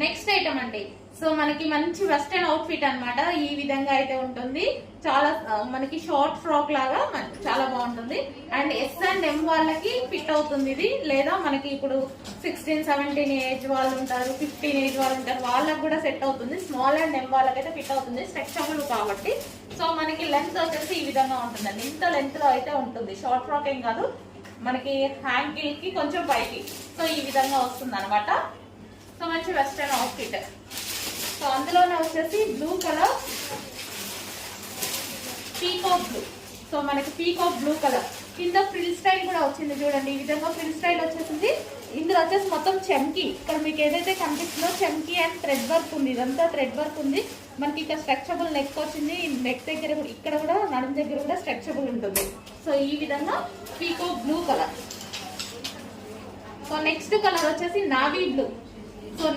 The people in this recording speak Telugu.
నెక్స్ట్ ఐటమ్ అండి. సో మనకి మంచి వెస్టర్న్ అవుట్ ఫిట్ అనమాట. ఈ విధంగా అయితే ఉంటుంది. చాలా మనకి షార్ట్ ఫ్రాక్ లాగా చాలా బాగుంటుంది. అండ్ ఎస్ అండ్ ఎం వాళ్ళకి ఫిట్ అవుతుంది ఇది. లేదా మనకి ఇప్పుడు 16-17 ఏజ్ వాళ్ళు ఉంటారు, 15 ఏజ్ వాళ్ళు ఉంటారు, వాళ్ళకి కూడా సెట్ అవుతుంది. స్మాల్ అండ్ ఎం వాళ్ళకైతే ఫిట్ అవుతుంది, స్ట్రెచబుల్ కాబట్టి. సో మనకి లెంత్ వచ్చేసి ఈ విధంగా ఉంటుందండి. ఇంత లెంత్ లో అయితే ఉంటుంది. షార్ట్ ఫ్రాక్ ఏం కాదు, మనకి హ్యాంగిల్ కి కొంచెం పైకి. సో ఈ విధంగా వస్తుంది అనమాట. సో మంచి వెస్టర్న్ అవుట్ ఫిట్. సో అందులోనే వచ్చేసి blue colour, peacock blue. So మనకి పీకాక్ బ్లూ కలర్ కింద ఫ్రిల్ స్టైల్ కూడా వచ్చింది చూడండి. ఈ విధంగా ఫ్రిల్ స్టైల్ వచ్చేసింది. ఇందులో వచ్చేసి మొత్తం చెమ్కి, ఇక్కడ మీకు ఏదైతే కనిపిస్తుందో చెమ్కి అండ్ థ్రెడ్ వర్క్ ఉంది. ఇదంతా థ్రెడ్ వర్క్ ఉంది. మనకి ఇక్కడ స్ట్రెచబుల్ నెక్ వచ్చింది. నెక్ దగ్గర ఇక్కడ కూడా నడుము దగ్గర కూడా స్ట్రెచబుల్ ఉంటుంది. సో ఈ విధంగా peacock blue colour. So next colour వచ్చేసి నావీ బ్లూ. సో